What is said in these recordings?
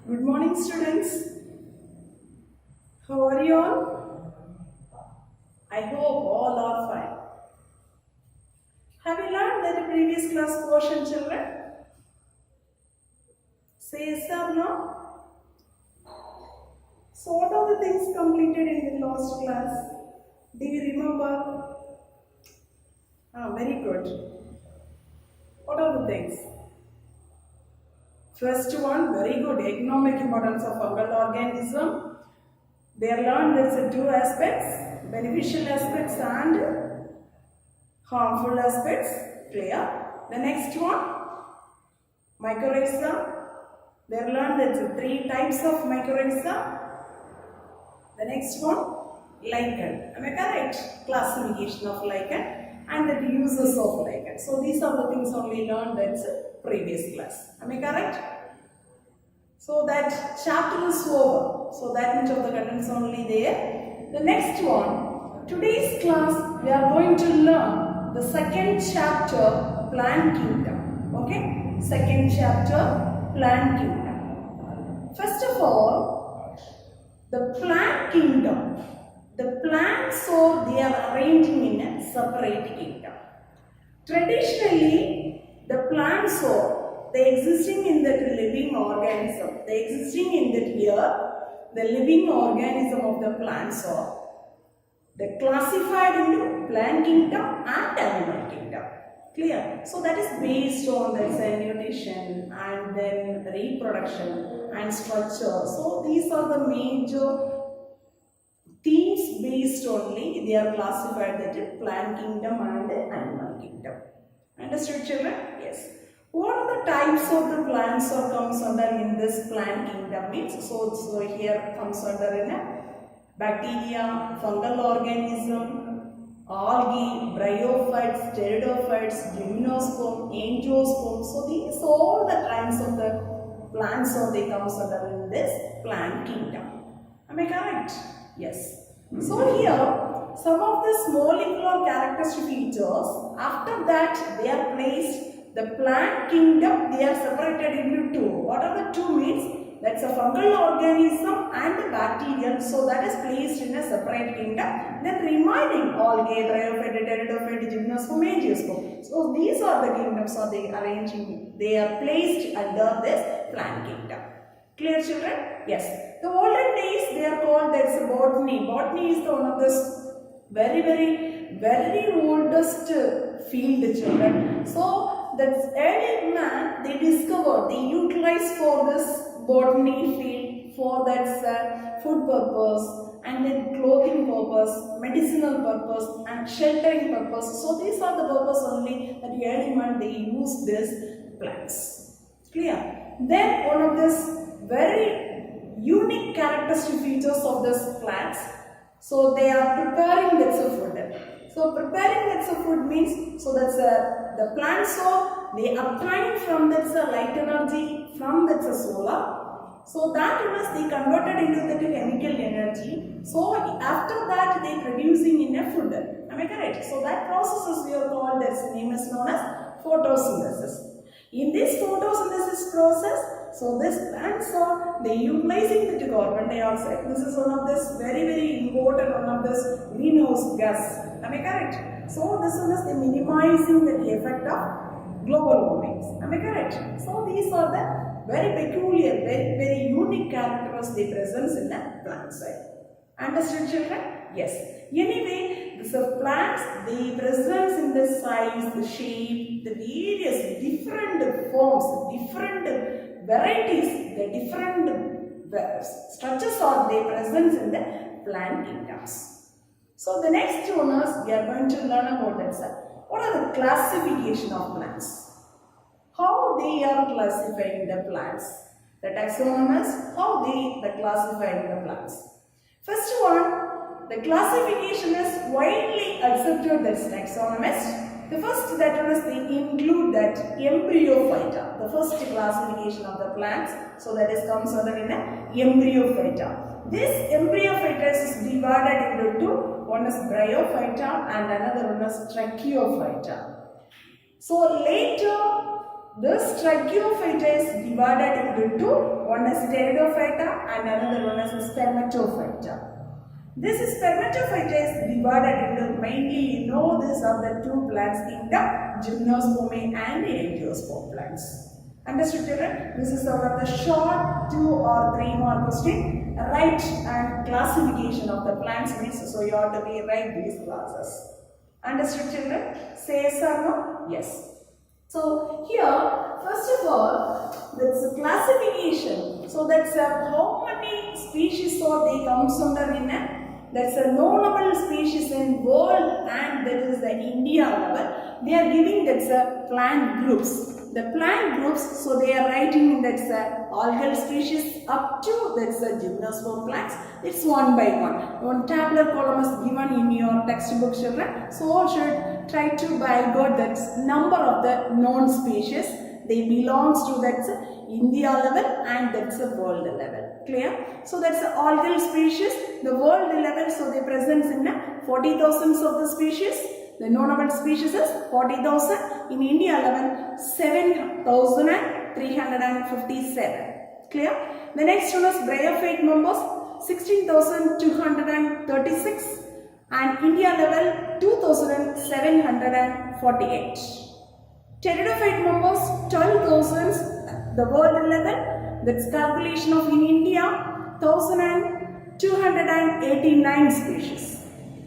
Good morning, students. How are you all? I hope all are fine. Have you learned that previous class portion, children? Say yes or no? So, what are the things completed in the last class? Do you remember? Very good. What are the things? First one, very good. Economic importance of fungal organism. They are learned there's two aspects, beneficial aspects and harmful aspects. Clear? The next one, mycorrhiza. They are learned there's three types of mycorrhiza. The next one, lichen. Am I correct? Classification of lichen and the uses of lichen. So these are the things only learned in previous class. Am I correct? So that chapter is over. So that much of the content is only there. The next one, today's class we are going to learn the second chapter, plant kingdom. Okay? Second chapter, plant kingdom. First of all, the plant kingdom. The plants they are arranging in a separate kingdom. Traditionally, the plants they existing in that living organism. They existing in that earth, the living organism of the plants they classified into plant kingdom and animal kingdom. Clear? So that is based on the nutrition and then reproduction and structure. So these are the major themes based only. They are classified that plant kingdom and animal kingdom. Understood, children? Yes. What are the types of the plants or comes under in this plant kingdom means? So here comes under in a bacteria, fungal organism, algae, bryophytes, pteridophytes, gymnosperm, angiosperm. So these all the kinds of the plants they comes under in this plant kingdom. Am I correct? Yes. So here some of the molecular characteristic features. After that they are placed. The plant kingdom they are separated into two. What are the two means? That's a fungal organism and the bacterium. So that is placed in a separate kingdom. Then remaining algae, bryophyte, pteridophyte, gymnosperm, angiosperm. So these are the kingdoms they are arranging. They are placed under this plant kingdom. Clear, children? Yes. The olden days they are called that's botany. Botany is one of the very oldest field, children. So that early man they discovered, they utilized for this botany field for that food purpose and then clothing purpose, medicinal purpose and sheltering purpose. So these are the purpose only that early man they use these plants. Clear? Then one of this very unique characteristic features of these plants. So they are preparing that's a food. So preparing that's a food means, so that's the plants they obtain from that's a light energy from that's a solar. So that they converted into the chemical energy. So after that they producing in a food. Am I correct? So that process is we are called that's name is known as photosynthesis. In this photosynthesis process, so this plants they utilizing the carbon dioxide. This is one of this very important one of this greenhouse gas. Am I correct? So this is the minimizing the effect of global warming. Am I correct? So these are the very peculiar, very unique characteristics present in the plant side. Understood, children? Yes. Anyway, these are plants, they present in the size, the shape, the various different forms, different varieties, the different structures are they present in the plant kingdoms. So the next one is we are going to learn about that. What are the classification of plants? How they are classifying the plants? The taxonomists, how they classifying the plants? First one, the classification is widely accepted as taxonomist. The first that was they include that embryophyta, the first classification of the plants. So that is comes under in a embryophyta. This embryophyta is divided into two. One is bryophyta and another one is tracheophyta. So later This Trichophyta is divided into two. One is Pteridophyta and another one is Spermatophyta. This Spermatophyta is divided into mainly, you know, these are the two plants kingdom, Gymnospermae and Angiosperm plants. Understood, children? This is one of the short 2 or 3 mark question. Write and classification of the plants means, so you have to be write these classes. Understood, children? Say yes or no? Yes. So here, first of all, that's a classification. So that's how many species are they comes under in a, that's a knownable species in world, and that is the India level. They are giving that's a plant groups. The plant groups, so they are writing that's a algal species up to that's a gymnosperm plants. It's one by one. One tabular column is given in your textbook, children. So all should try to by God that's number of the known species. They belongs to that's India level and that's a world level. Clear? So that's the algal species, the world level. So they present in 40,000 of the species. The knownable species is 40,000. In India level, 7,357. Clear? The next one is bryophyte members, 16,236. And India level, 2,748. Pteridophyte members, 12,000. The world level, that's calculation of in India, 1,289 species.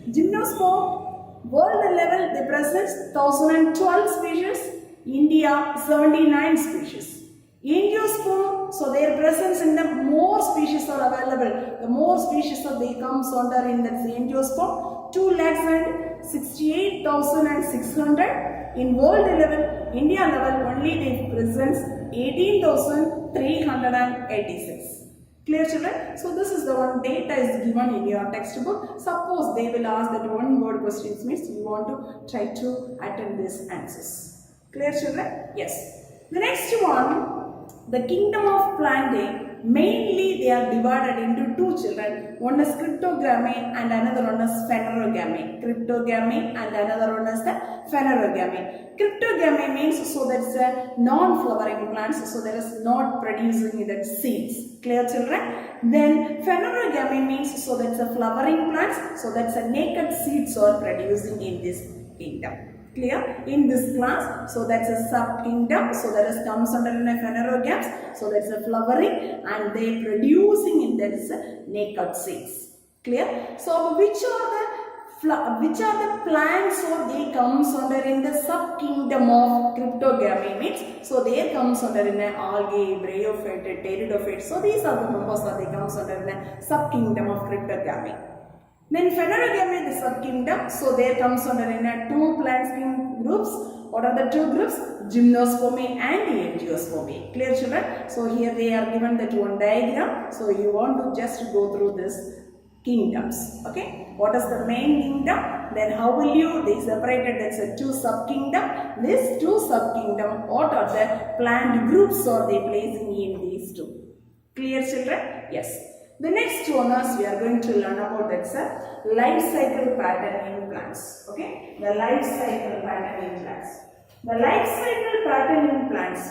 Gymnosperm, world level, they present 1,012 species, India 79 species. Angiosperm, so their presence in the more species are available. The more species of they comes under in that Angiosperm, 2,68,600. In world level, India level only they presents 18,386. Clear, children? So this is the one data is given in your textbook. Suppose they will ask that one word questions means you want to try to attend these answers. Clear, children? Yes. The next one, the kingdom of plantae, mainly they are divided into two, children. One is cryptogamy and another one is phanerogamy. Cryptogamy and another one is the phanerogamy. Cryptogamy means so that's a non-flowering plants, so there is not producing that seeds. Clear, children? Then phanerogamy means so that's a flowering plants, so that's a naked seeds are producing in this kingdom. Clear? In this class, so that's a sub-kingdom, so that is comes under in a phanerogams, so that's a flowering and they producing in that is a naked seeds. Clear? So which are the plants or they comes under in the sub-kingdom of cryptogamy means, so they comes under in a algae, bryophyte, pteridophyte, so these are the members that they comes under in a sub-kingdom of cryptogamy. Then phanerogamy is the sub-kingdom, so there comes under in a two plant groups. What are the two groups? Gymnospermae and Angiospermae. Clear, children? So here they are given that one diagram, so you want to just go through this kingdoms. Okay, what is the main kingdom? Then how will you they separated? That's a two sub-kingdom. These two sub-kingdom, what are the plant groups are they placing in these two? Clear, children? Yes. The next one is we are going to learn about that's a life cycle pattern in plants. Okay, the life cycle pattern in plants. The life cycle pattern in plants.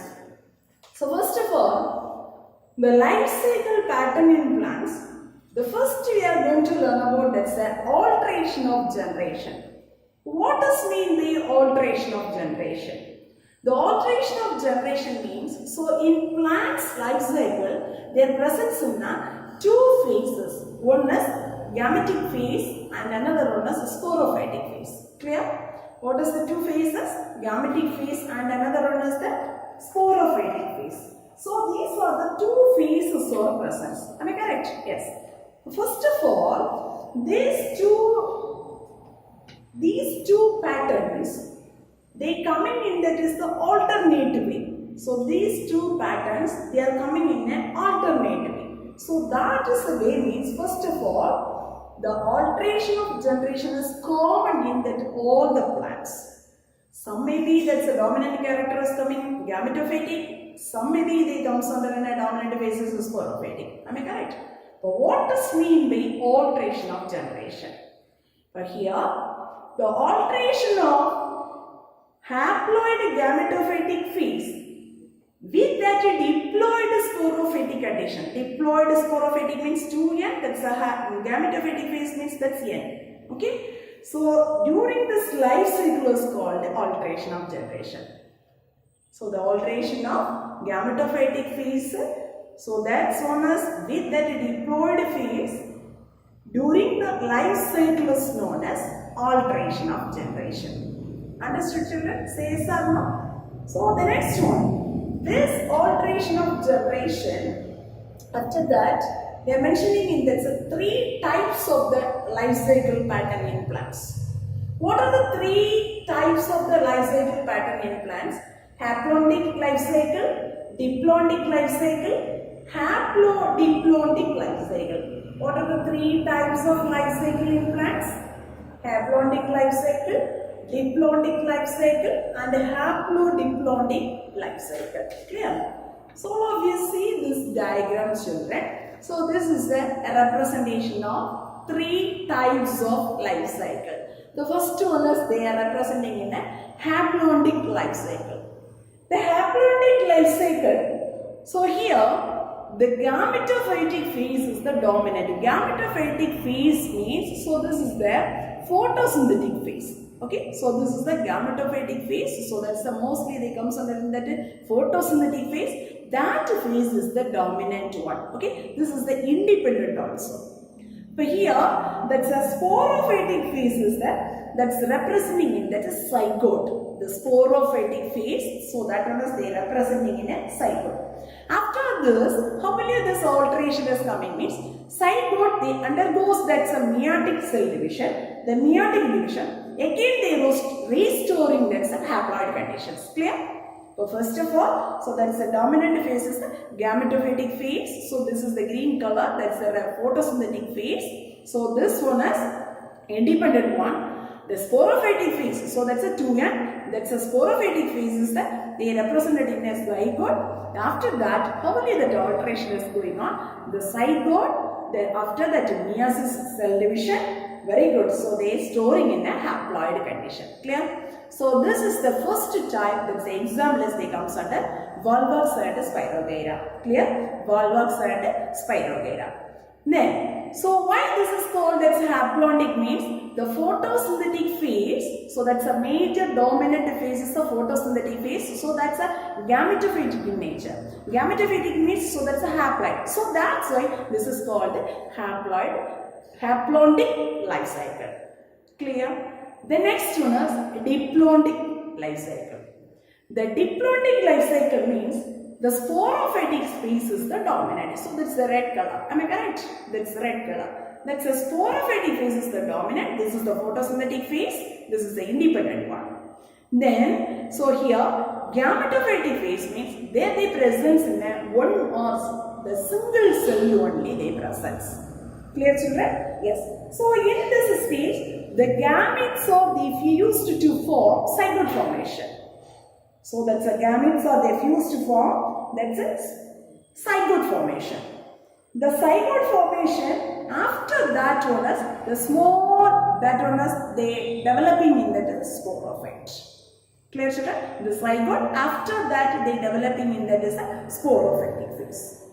So first of all, the life cycle pattern in plants. The first we are going to learn about that's an alteration of generation. What does mean the alteration of generation? The alteration of generation means, so in plants life cycle, their presence in two phases. One is gametic phase and another one is sporophytic phase. Clear? What is the two phases? Gametic phase and another one is the sporophytic phase. So these are the two phases of presence. Am I correct? Yes. First of all, these two patterns, they coming in that is the alternate way. So these two patterns, they are coming in an alternate way. So that is the way means, first of all, the alteration of generation is common in that all the plants. Some may be that's a dominant character is coming gametophytic, some may be they comes under in a dominant basis is sporophytic. Am I correct? But what does mean by alteration of generation? But here, the alteration of haploid gametophytic phase with that diploid sporophytic condition. Diploid sporophytic means 2n, that's a gametophytic phase means that's n. Okay. So during this life cycle is called alteration of generation. So the alteration of gametophytic phase, so that's known as with that diploid phase during the life cycle is known as alteration of generation. Understood, children? Say yes or no? So the next one, this alteration of generation, after that they are mentioning in that three types of the life cycle pattern in plants. What are the three types of the life cycle pattern in plants? Haplontic life cycle, diplontic life cycle, haplodiplontic life cycle. What are the three types of life cycle in plants? Haplontic life cycle, diplontic life cycle and haplodiplontic life cycle. Clear? So all of you see this diagram, children. So this is a representation of three types of life cycle. The first one is they are representing in a haplontic life cycle. The haplontic life cycle. So here the gametophytic phase is the dominant. Gametophytic phase means, so this is the photosynthetic phase. Okay, so this is the gametophytic phase. So that's the mostly they comes under that photosynthetic phase. That phase is the dominant one. Okay, this is the independent also. But here, that's a sporophytic phase is that's representing in that is zygote. The sporophytic phase, so that one is they representing in a zygote. After this, how many this alteration is coming means zygote they undergoes that's a meiotic cell division. The meiotic division again they restoring that's a haploid conditions. Clear? So first of all, so that's the dominant phase is the gametophytic phase. So this is the green color, that's the photosynthetic phase. So this one is independent one. The sporophytic phase, so that's a 2n, that's a sporophytic phase is that they represented in as zygote. After that, how only that alteration is going on? The zygote, then after that meiosis cell division, very good. So they are storing in a haploid condition. Clear? So this is the first type, that's the example is they comes under Volvox and Spirogyra. Clear? Volvox and Spirogyra. Then, so why this is called as haplontic means the photosynthetic phase, so that's a major dominant phase is the photosynthetic phase, so that's a gametophytic in nature. Gametophytic means, so that's a haploid. So that's why this is called haplontic life cycle. Clear? The next one is diplontic life cycle. The diplontic life cycle means the sporophytic phase is the dominant. So that's the red color. Am I correct? That's the red color. That's the sporophytic phase is the dominant. This is the photosynthetic phase. This is the independent one. Then, so here gametophytic phase means there they presence in a one or the single cell only they presence. Clear, children? Yes. So in this stage, the gametes are they fused to form zygote formation. So that's a gametes are they fused to form, that's a zygote formation. The zygote formation, after that one is the small, that one is they developing in that sporophyte. Clear, children? The zygote, after that they developing in that is a sporophytic phase.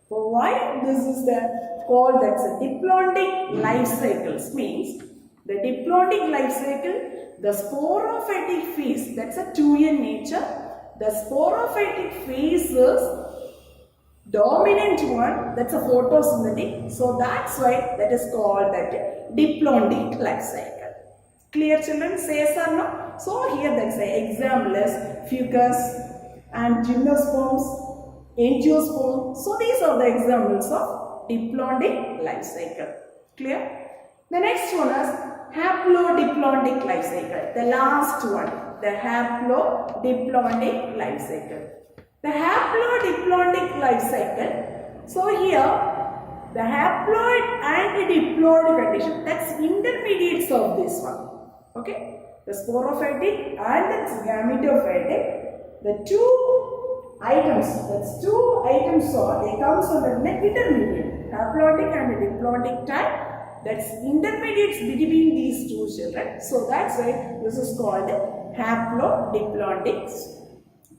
So why this is the called that's a diplontic life cycles means the diplontic life cycle, the sporophytic phase, that's a 2n nature. The sporophytic phase is dominant one, that's a photosynthetic. So that's why that is called that diplontic life cycle. Clear, children? Say yes or no? So here that's the example is fucus and gymnosperms, angiosperm. So these are the examples of diplontic life cycle. Clear? The next one is haplodiplontic life cycle. The last one, the haplodiplontic life cycle. The haplodiplontic life cycle. So here, the haploid and the diploid condition, that's intermediates of this one. Okay? The sporophytic and the gametophytic, the two items, that's two items are, they comes under the intermediate, haploidic and diploidic type. That's intermediates between these two children. So that's why this is called haplodiplontic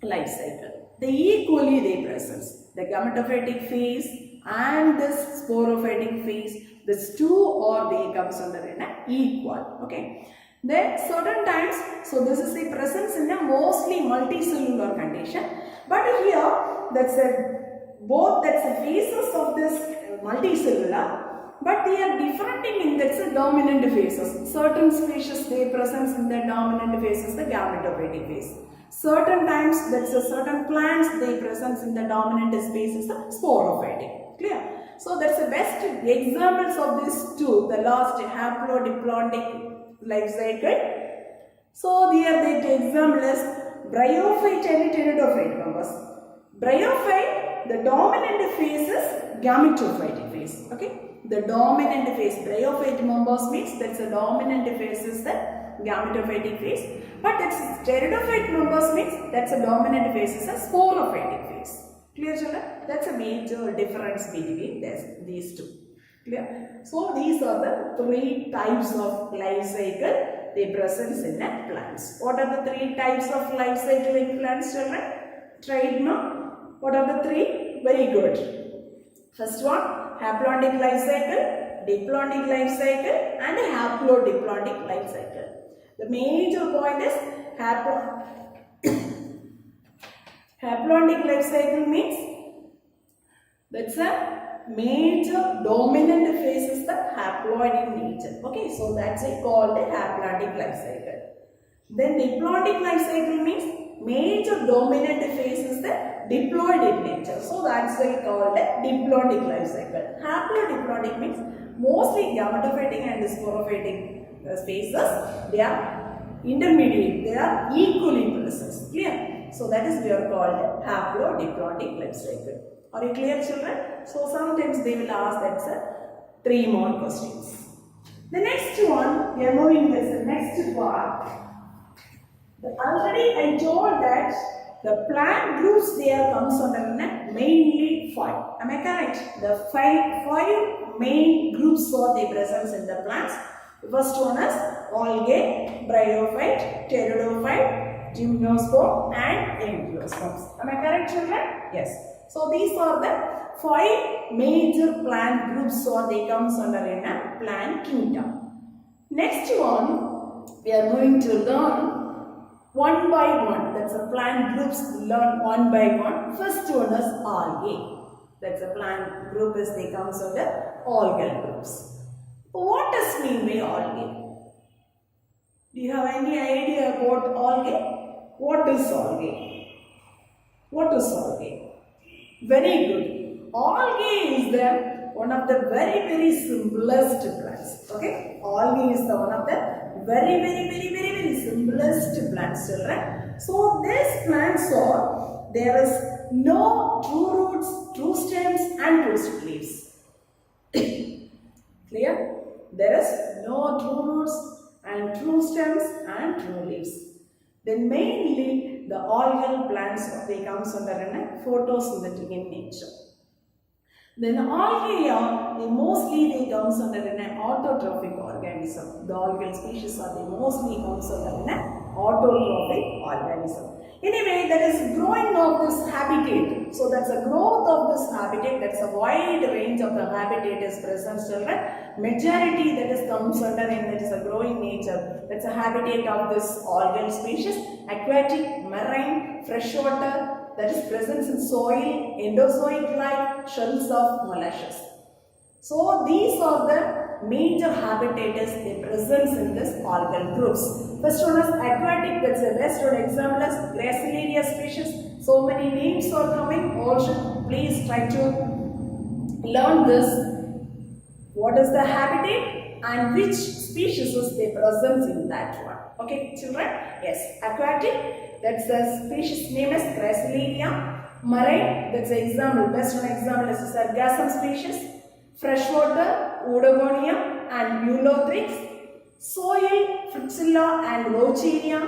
life cycle. they equally they present. The gametophytic phase and this sporophytic phase, these two or they comes under in a equal. Okay. Then certain times, so this is the presence in a mostly multicellular condition. But here, that's a both that's the phases of this multicellular. But they are differing in the dominant phases. Certain species they present in the dominant phases, the gametophytic phase. Certain times, that's a certain plants they present in the dominant spaces, the sporophytic. Clear? So that's the best examples of these two. The last haplodiplontic life cycle. So here the example is bryophyte and pteridophyte members. Bryophyte, the dominant phase is gametophytic phase. Okay. The dominant phase, bryophyte members means that's the dominant phase is the gametophytic phase. But that's pteridophyte members means that's a dominant phase is a sporophytic phase. Clear children? That's a major difference between these two. Clear? So these are the three types of life cycle they present in a plants. What are the three types of life cycle in plants, children? Try it now. What are the three? Very good. First one, haplodic life cycle, diplodic life cycle and haplodiplodic life cycle. The major point is haplodic life cycle means that's a major dominant phase is the haploid in nature. Okay, so that's called a haplodic life cycle. Then diplodic life cycle means major dominant phase is the diploid in nature. So that's called a diplodic life cycle. Haplodiplodic means mostly gametophytic and sporophytic phases. They are intermediate. They are equally present. Clear? So that is we are called haplodiplodic life cycle. Are you clear, children? So sometimes they will ask that 3 more questions. The next one, we are moving to the next part. Already I told that the plant groups there comes under mainly 5. Am I correct? The five main groups are they present in the plants. The first one is algae, bryophyte, pteridophyte, gymnosperm and angiosperms. Am I correct, children? Yes. So these are the 5 major plant groups or they comes under in a plant kingdom. Next one, we are going to learn one by one. That's a plant groups learn one by one. First one is algae. That's a plant group is they comes under algal groups. What does mean by algae? Do you have any idea about algae? What is algae? What is algae? Very good. Algae is the one of the very simplest plants. Okay? Algae is the one of the very simplest plants, children. So these plants are, there is no true roots, true stems and true leaves. Clear? There is no true roots and true stems and true leaves. Then mainly the algal plants they comes under a photosynthetic in nature. Then algae are mostly they comes under an autotrophic organism. The algal species are they mostly comes under an autotrophic organism. Anyway, that is growing of this habitat. So that's a growth of this habitat. That's a wide range of the habitat is present, children. Majority that is comes under in that is a growing nature. That's a habitat of this algal species. Aquatic, marine, freshwater. That is presence in soil, endozoic life, shells of mollushes. So these are the major habitats they present in this algal groups. First one is aquatic, that's the best one example is Gracilaria species. So many names are coming, all should please try to learn this. What is the habitat and which species is they present in that one. Okay, children? Yes, aquatic, that's the species name is Gracilaria. Marine, that's the example, best one example is Sargassum species. Freshwater, Odogonia and Ulothrix. Soil, Phyxilla and Vaucheria.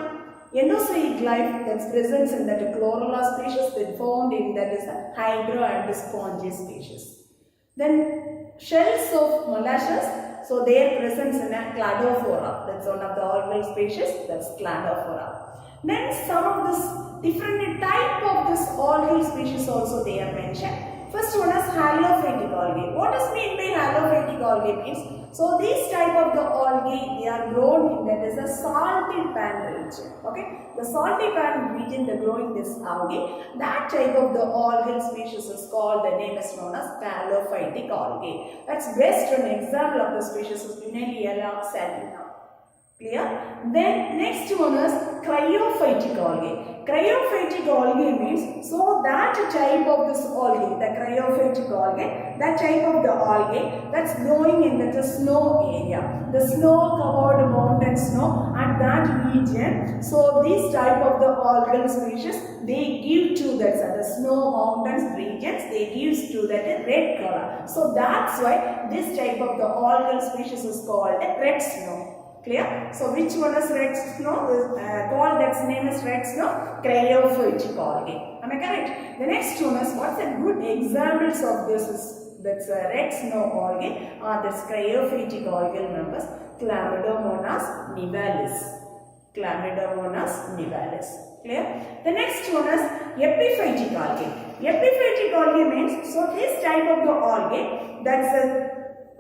Endozoic life that's present in that Chlorella species that found in that is a hydro and spongy species. Then shells of mollushes, so their presence in a Cladophora, that's one of the algal species, that's Cladophora. Then some of this different type of this algae species also they are mentioned. First one is halophytic algae. What does mean by halophytic algae means? So these type of the algae they are grown in that is a salty pan region. Okay, the salty pan region they growing this algae. That type of the algae species is called, the name is known as halophytic algae. That's best an example of the species is Unaliella salina. Clear? Then next one is cryophytic algae. Cryophytic algae means, so that type of this algae, the cryophytic algae, that type of the algae that's growing in the snow area, the snow covered mountain snow at that region. So this type of the algal species they give to that the snow mountains regions, they give to that red color. So that's why this type of the algal species is called a red snow. Clear? So which one is red snow? Called that's name is red snow, cryophytic algae. Am I correct? The next one is, what's a good examples of this is that's a red snow algae or this cryophytic algal members, Chlamydomonas nivalis. Chlamydomonas nivalis. Clear? The next one is epiphytic algae. Epiphytic algae means, so this type of the algae that's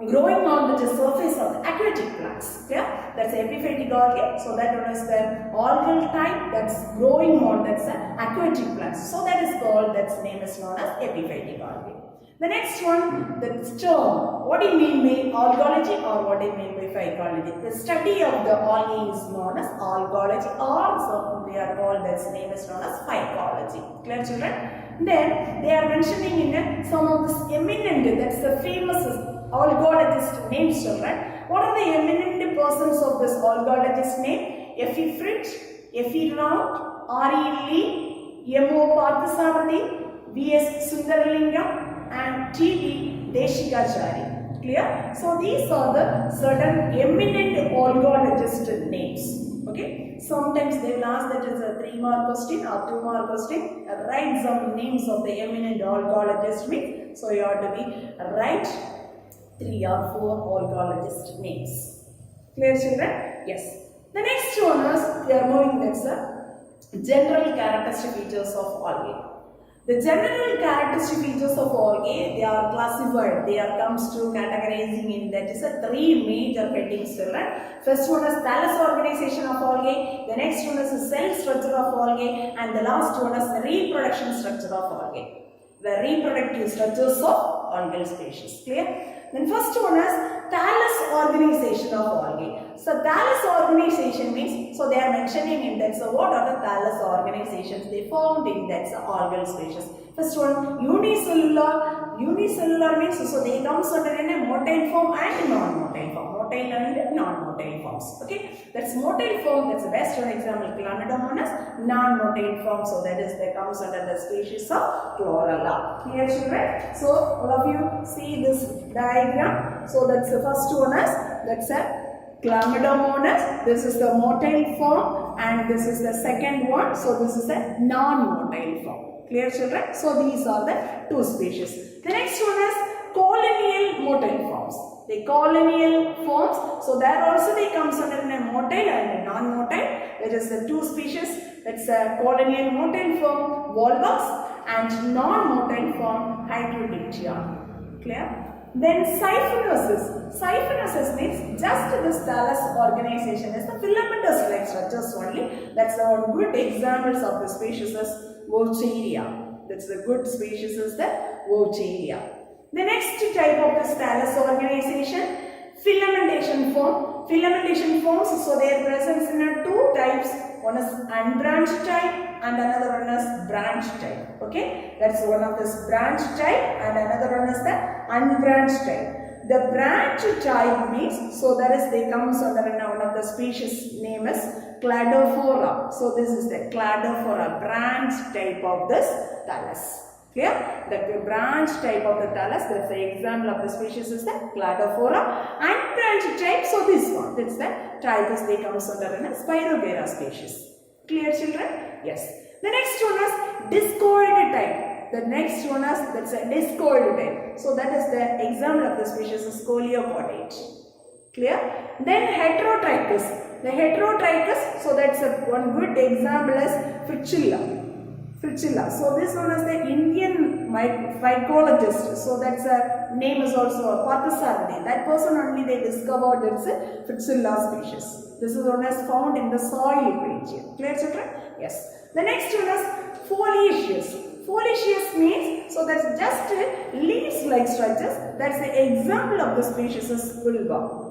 growing on the surface of the aquatic plants. Yeah, that's epiphytic algae. So that one is the algal type that's growing on that's aquatic plants. So that is called, that's name is known as epiphytic algae. The next one, the term. What do you mean by algology or what do you mean by phycology? The study of the algae is known as algology, or so they are called, that's name is known as phycology. Clear, children? Then they are mentioning in some of this eminent, that's the famous algologist names, children. What are the eminent persons of this algologist name? F.E. Fritz, F.E. Round, R.E. Lee, M.O. Parthasarathi, V.S. Sundaralingam and T.D. Deshikachari. Clear? So these are the certain eminent algologist names. Okay. Sometimes they will ask that is a 3-mark question or 2-mark question. Write some names of the eminent algologist names. So you have to be write 3 or 4 algologist names. Clear, children? Yes. The next one is, we are moving next, general characteristic features of algae. The general characteristic features of algae, they are classified, they are comes to categorizing in that is a 3 major headings, children. First one is thallus organization of algae, the next one is the cell structure of algae, and the last one is the reproduction structure of algae. The reproductive structures of algal species. Clear? Then first one is thallus organization of algae. So thallus organization means, so they are mentioning in that, so what are the thallus organizations they found in that algal species. First one, unicellular. Unicellular means, so they comes under in a motile form and non-motile form. Motile and non-motile forms. Okay, that's motile form, that's the best one example, Chlamydomonas. Non-motile form, so that is they comes under the species of Chlorella. Clear, children? So all of you see this diagram. So that's the first one is, that's a Chlamydomonas, this is the motile form, and this is the second one, so this is a non-motile form. Clear, children? So these are the 2 species. The next one is colonial motile forms. The colonial forms, so there also they comes under a motile and a non-motile. There is the 2 species, that's a colonial motile form, Volvox, and non-motile form, Hydrodictya. Clear? Then siphonosis. Siphonosis means just this thallus organization is the filamentous like structures only. That's the one good examples of the species is Wuchereria. That's the good species is the Wuchereria. The next type of this thallus organization, filamentation form. Filamentation forms, so they are present in 2 types. One is unbranched type and another one is branch type. Okay, that's one of this branch type and another one is the unbranched type. The branch type means, so that is they comes under one of the species name is Cladophora. So this is the Cladophora branch type of this thallus. Clear? The branch type of the thallus, that's the example of the species is the Cladophora. Unbranched type, so this one, that's the type is they comes under a Spirogyra species. Clear, children? Yes. The next one is discoid type. The next one is, that's a discoid type. So that is the example of the species is Coleochordate. Clear? Then heterotypus. The heterotrichous, so that's one good example is Fritschilla. So this one is the Indian mycologist. So that's a name is also Parthasarathi. That person only they discovered it's a Fritschilla species. This is one is found in the soil region. Clear, children? Yes. The next one is foliaceous. Foliaceous means, so that's just leaves like structures. That's the example of the species is Vulva.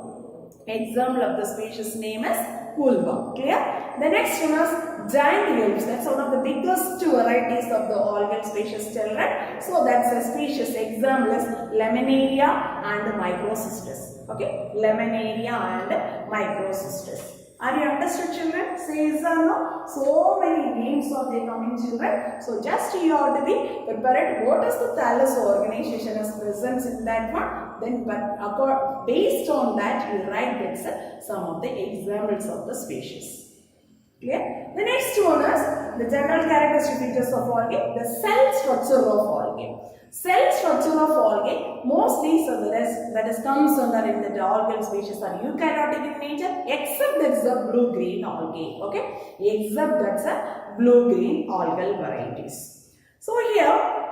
Example of the species name is Vulva. Clear? The next one is giant leaves. That's one of the biggest varieties of the algal species, children. So that's a species. Example is Laminaria and Microcystis. Okay? Laminaria and Microcystis. Are you understood, children? Say yes or no? So many names are there coming, children. So just you have to be prepared. What is the thallus organization is present in that one? Then based on that you write that's some of the examples of the species. Clear? The next one is the general characteristic features of algae, the cell structure of algae. Cell structure of algae mostly, so that is comes under in the algal species are eukaryotic in nature, except that's the blue-green algae. Okay, except that's a blue-green algal varieties. So here,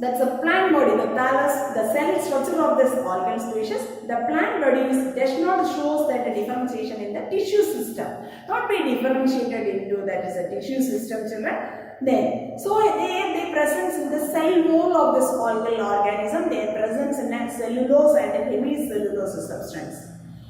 that's a plant body, the thallus, the cell structure of this algal species. The plant body does not show that differentiation in the tissue system, not be differentiated into that is a tissue system, children. Then, so they presence in the cell wall of this algal organism, their presence in a cellulose and a hemicellulose substance.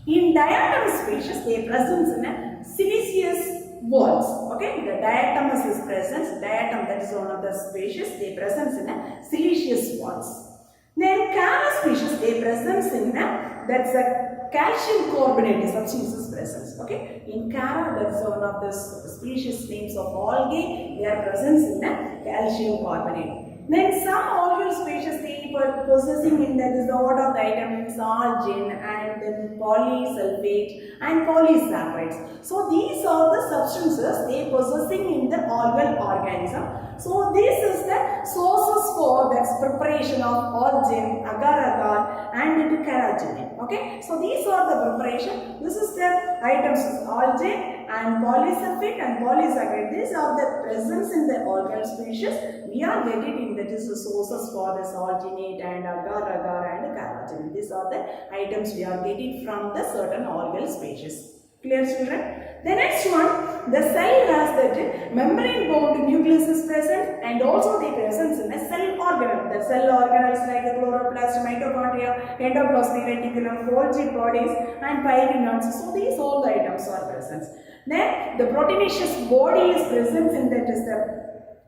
In diatom species, they presence in a siliceous walls. Okay, the diatoms is present. Diatom, that is one of the species, they presence in a siliceous walls. Then Chara species, they presence in a, that's a calcium carbonate substances presence. Okay, in Chara, that's one of the species names of algae, they are present in a calcium carbonate. Then some algal species they were possessing in that is the what of the vitamins argin and then polysulfate and polysaccharides. So these are the substances they possessing in the algal organism. So this is the sources for that preparation of argin, agar-agar and into carrageenan. Okay, so these are the preparation. This is the items argin and polysulfate and polysaccharide. These are the presence in the algal species. We are getting in that is the sources for this arginate and agar-agar and carrageenan. These are the items we are getting from the certain algal species. Clear, children? The next one, the cell has that membrane bound nucleus is present and also the presence in a cell organelle. The cell organelles like the chloroplast, mitochondria, endoplasmic reticulum, Golgi bodies and pyriminodes. So these all the items are present. Then the proteinaceous body is present in that is the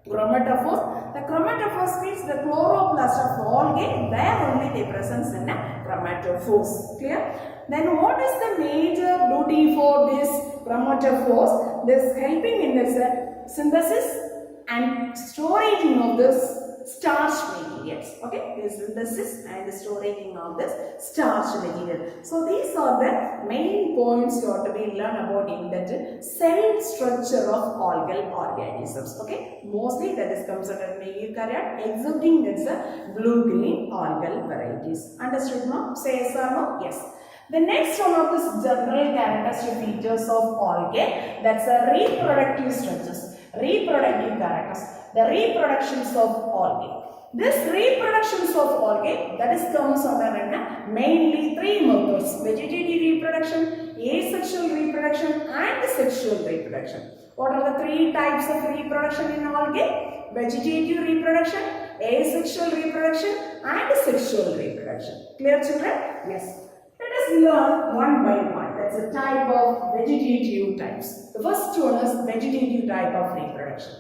chromatophore. The chromatophore means the chloroplast of algae, there only the presence in a chromatophores. Clear? Then what is the major duty for this chromatophores? This helping in this synthesis and storage of this starch materials. Okay, the synthesis and the storage of this starch material. So these are the main points you have to be learn about in that cell structure of algal organisms. Okay, mostly that is comes under eukaryote, excepting that's a blue-green algal varieties. Understood, no? Say yes or no? Yes. The next one of this general characteristic features of algae, that's a reproductive structures, reproductive characters, the reproductions of algae. This reproductions of algae, that is comes under mainly three methods: vegetative reproduction, asexual reproduction and sexual reproduction. What are the three types of reproduction in algae? Vegetative reproduction, asexual reproduction and sexual reproduction. Clear, children? Yes. Let us learn one by one. That's a type of vegetative types. The first one is vegetative type of reproduction.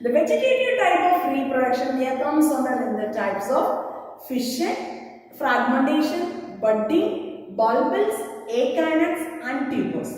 The vegetative type of reproduction here comes under in the types of fission, fragmentation, budding, bulbils, acanths and tubers.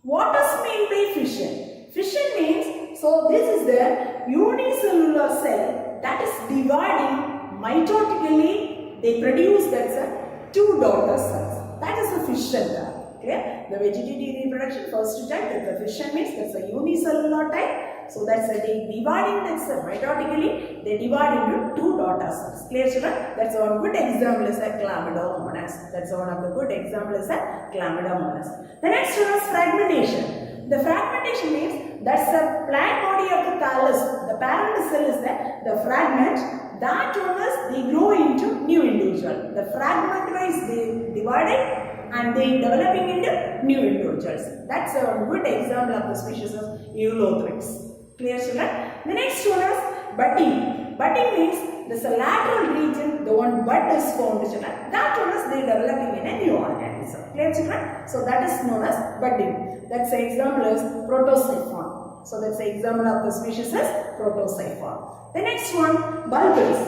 What does mean by fission? Fission means, so this is the unicellular cell that is dividing mitotically. They produce that's a two daughter cells. That is the fission type. Clear? The vegetative reproduction first type, that the fission means that's a unicellular type. So that's they dividing this mitotically, they divide into two daughter cells. Clear children? That's one good example is a chlamydomonas. That's one of the good example is a chlamydomonas. The next one is fragmentation. The fragmentation means that's the plant body of the thallus. The parent cell is the fragment. That one is they grow into new individual. The fragment wise they divided and they developing into new individuals. That's a good example of the species of Eulothrix. Clear children? The next one is budding. Budding means there's a lateral region, the one bud is formed children. That one is they developing in a new organism. Clear children? So that is known as budding. That's the example is Protosiphon. So that's the example of the species is Protosiphon. The next one, bulbous.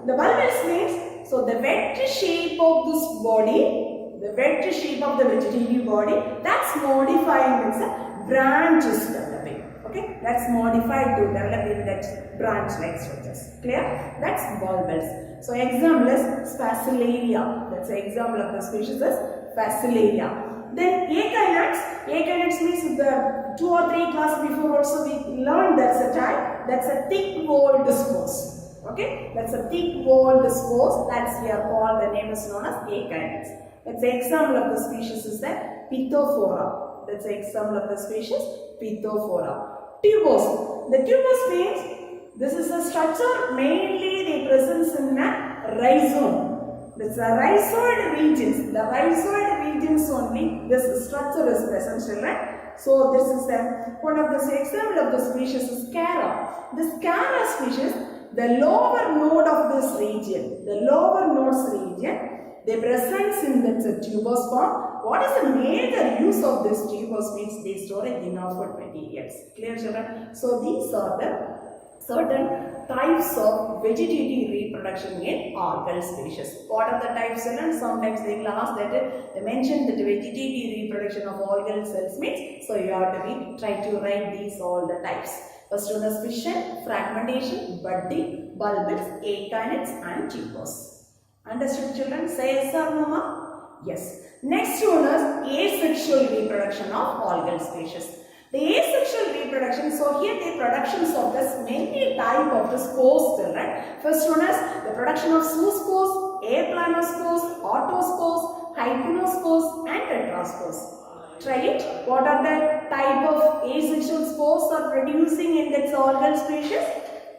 The bulbous means, so the vect shape of this body, the vect shape of the vegetative body, that's modifying with the branches developing. Okay, that's modified to develop in that branch-like structures. Clear? That's bulbous. So example is Fascillaria. That's the example of the species is Fascillaria. Then Echinates. Echinates means the 2 or 3 classes before also we learned that's a type. That's a thick-walled spores. Okay, that's a thick-walled spores. That's we are called. The name is known as Echinates. That's the example of the species is the Pithophora. That's the example of the species Pithophora. Tubose. The tubose means this is a structure mainly they present in a rhizome. That's the rhizoid regions. The rhizoid regions only this structure is present, children. So this is one of the example of the species is Scara. This Scara species, the lower node of this region, the lower nodes region, they present in that tubose form. What is the major use of this tubose means they store inoffert materials. Clear children? So these are the certain types of vegetative reproduction in algal species. What are the types? And sometimes they will ask that they mention that vegetative reproduction of algal cells means. So you have to try to write these all the types. First one is fission, fragmentation, budding, bulbous, echinates and tubose. Understood children? Say yes or no ma? Yes. Next one is asexual reproduction of algal species. The asexual reproduction, so here the productions of this many type of the spores children. First one is the production of zoospores, aplanospores, autospores, hypnospores and tetraspores. Try it. What are the type of asexual spores are producing in that algal species?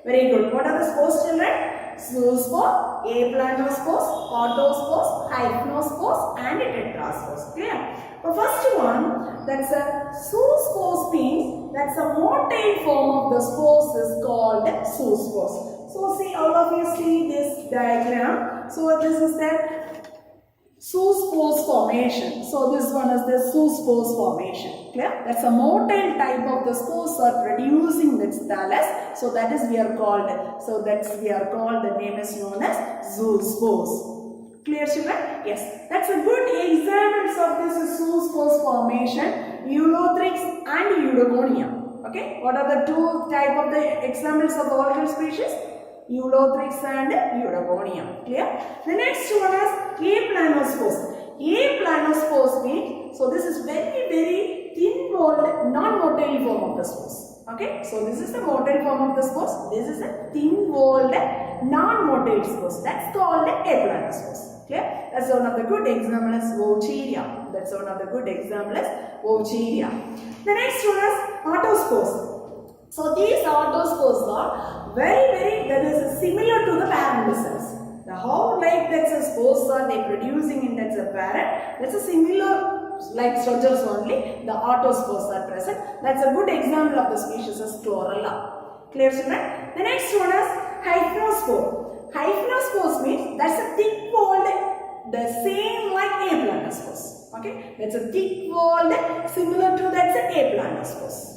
Very good. What are the spores children? Zoospore, aplanospores, autospores, hypnospores and tetraspores. Clear? The first one, that's a zoospores means that's a motile form of the spores is called zoospores. So see, all of you see this diagram. So this is the zoospores formation. So this one is the zoospores formation. Clear? That's a motile type of the spores are producing this thallus. So that is we are called. So that's we are called. The name is known as zoospores. Clear children? Yes. That's a good examples of this zoospores formation. Eulothrix and Eudogonium. Okay. What are the two type of the examples of algal species? Eulothrix and Eudogonium. Clear? The next one is aplanospores. Aplanospores means, so this is very thin-walled non-motile form of the spores. Okay, so this is the motile form of the spores. This is a thin-walled non-motile spores. That's called aplanospores. Clear? That's one of the good examples is Vaucheria. That's one of the good examples is Vaucheria. The next one is autospores. So these autospores are very that is similar to the parent cells. The how like that's a spores are they producing in that parent. That's a similar like structures only. The autospores are present. That's a good example of the species is Chlorella. Clear children? The next one is hypnospore. Hypnospores means that's a thick-walled, the same like aplanospores. Okay, that's a thick-walled, similar to that's a aplanospores.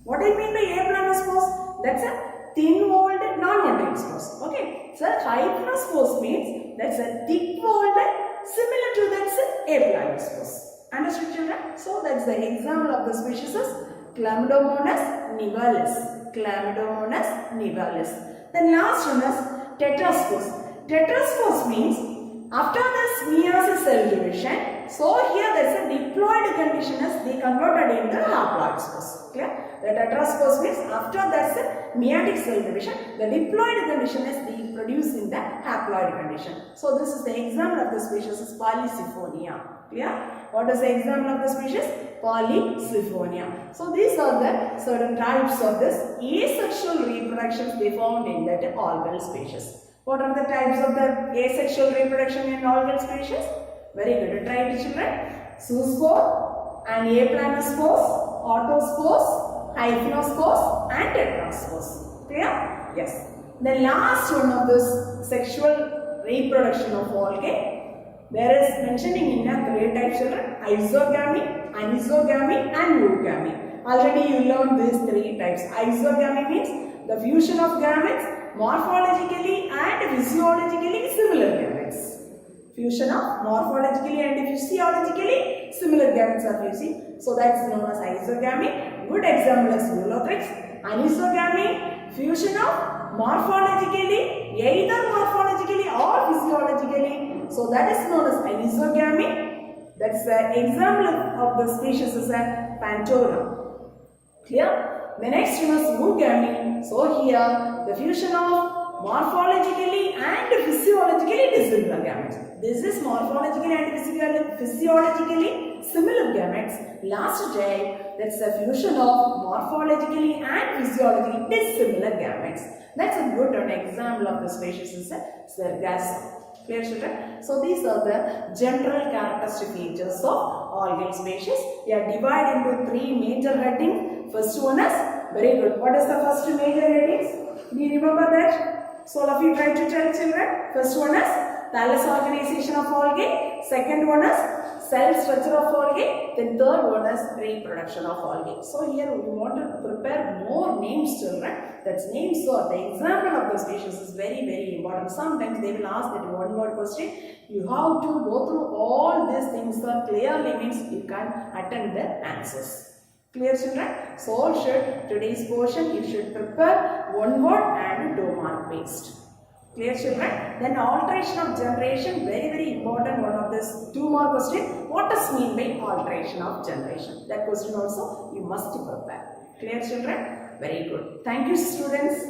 What do you mean by aplanospores? That's a thin-walled, non-motile spores. Okay, so hypnospores means that's a thick-walled, similar to that's a aplanospores. Understood children? So that's the example of the species is Chlamydomonas nivalis. Chlamydomonas nivalis. The last one is tetraspores. Tetraspores means After this meiosis cell division, so here there is a diploid condition as they converted into haploid spores. Clear? The tetraspores means after there is a meiotic cell division, the diploid condition is they produce in the haploid condition. So this is the example of the species is Polysiphonia. Clear? What is the example of the species? Polysiphonia. So these are the certain types of this asexual reproductions they found in that algal species. What are the types of the asexual reproduction in algal species? Very good. Try it, children. Zoospore and aplanospores, autospores, hyphenospores and tetraspores. Clear? Yes. The last one of this sexual reproduction of algae, there is mentioning in a 3 types, children: isogamy, anisogamy and oogamy. Already you learned these 3 types. Isogamy means the fusion of gametes, morphologically and physiologically similar gametes. Fusion of morphologically and physiologically similar gametes are fusing. So that's known as isogamy. Good example is Ulothrix. Anisogamy, fusion of morphologically, either morphologically or physiologically. So that is known as anisogamy. That's the example of the species is a Pantorum. Clear? The next one is oogamy. So here the fusion of morphologically and physiologically dissimilar gametes. This is morphologically and physiologically similar gametes. Last type, that's a fusion of morphologically and physiologically dissimilar gametes. That's a good example of the species is a Sargassum. Clear, children? So these are the general characteristic features of algal species. They are divided into 3 major headings. First one is, very good. What is the first major headings? Do you remember that? So all of you try to tell, children. First one is thallus organization of algae. Second one is cell structure of algae. Then third one is reproduction of algae. So here we want to prepare more names, children. That's names. So the example of the species is very, very important. Sometimes they will ask that one word question. You have to go through all these things so clearly means you can attend the answers. Clear, children? So today's portion you should prepare one word and 2 mark based. Clear, children? Then alteration of generation, very, very important. One of this 2 mark question. What does mean by alteration of generation? That question also you must prepare. Clear, children? Very good. Thank you, students.